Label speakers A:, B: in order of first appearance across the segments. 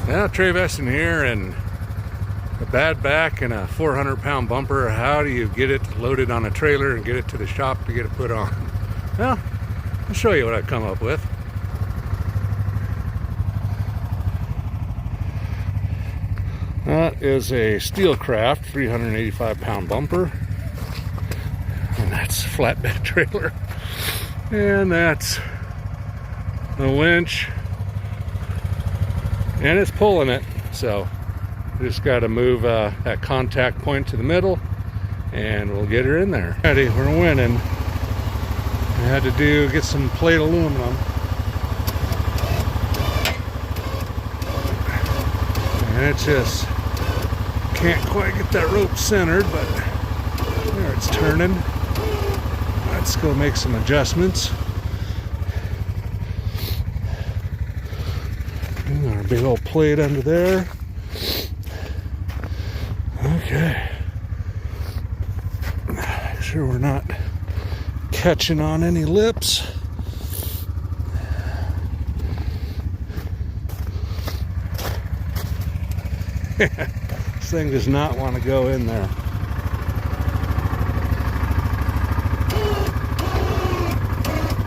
A: Yeah, Trey Veston here, and a bad back and a 400-pound bumper. How do you get it loaded on a trailer and get it to the shop to get it put on? Well, I'll show you what I've come up with. That is a Steelcraft 385-pound bumper, and that's a flatbed trailer, and that's the winch, and it's pulling it. So we just got to move that contact point to the middle, and we'll get her in there. Ready, we're winning. I had to get some plate aluminum. And it just can't quite get that rope centered, but there it's turning. Let's go make some adjustments. And our big old plate under there. Okay. Make sure we're not catching on any lips. This thing does not want to go in there.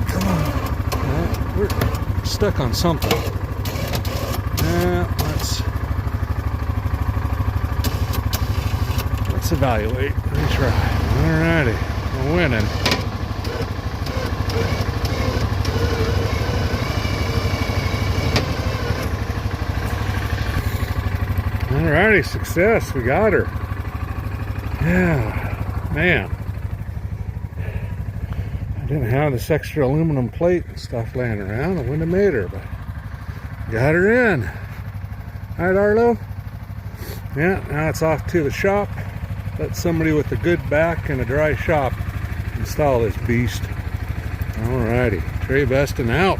A: Come on. We're stuck on something. Let's evaluate. Retry. Alrighty. We're winning. Alrighty, success. We got her. Yeah, man. I didn't have this extra aluminum plate and stuff laying around. I wouldn't have made her, but got her in. Alright, Arlo. Yeah, now it's off to the shop. Let somebody with a good back and a dry shop install this beast. Alrighty, Trey Veston out.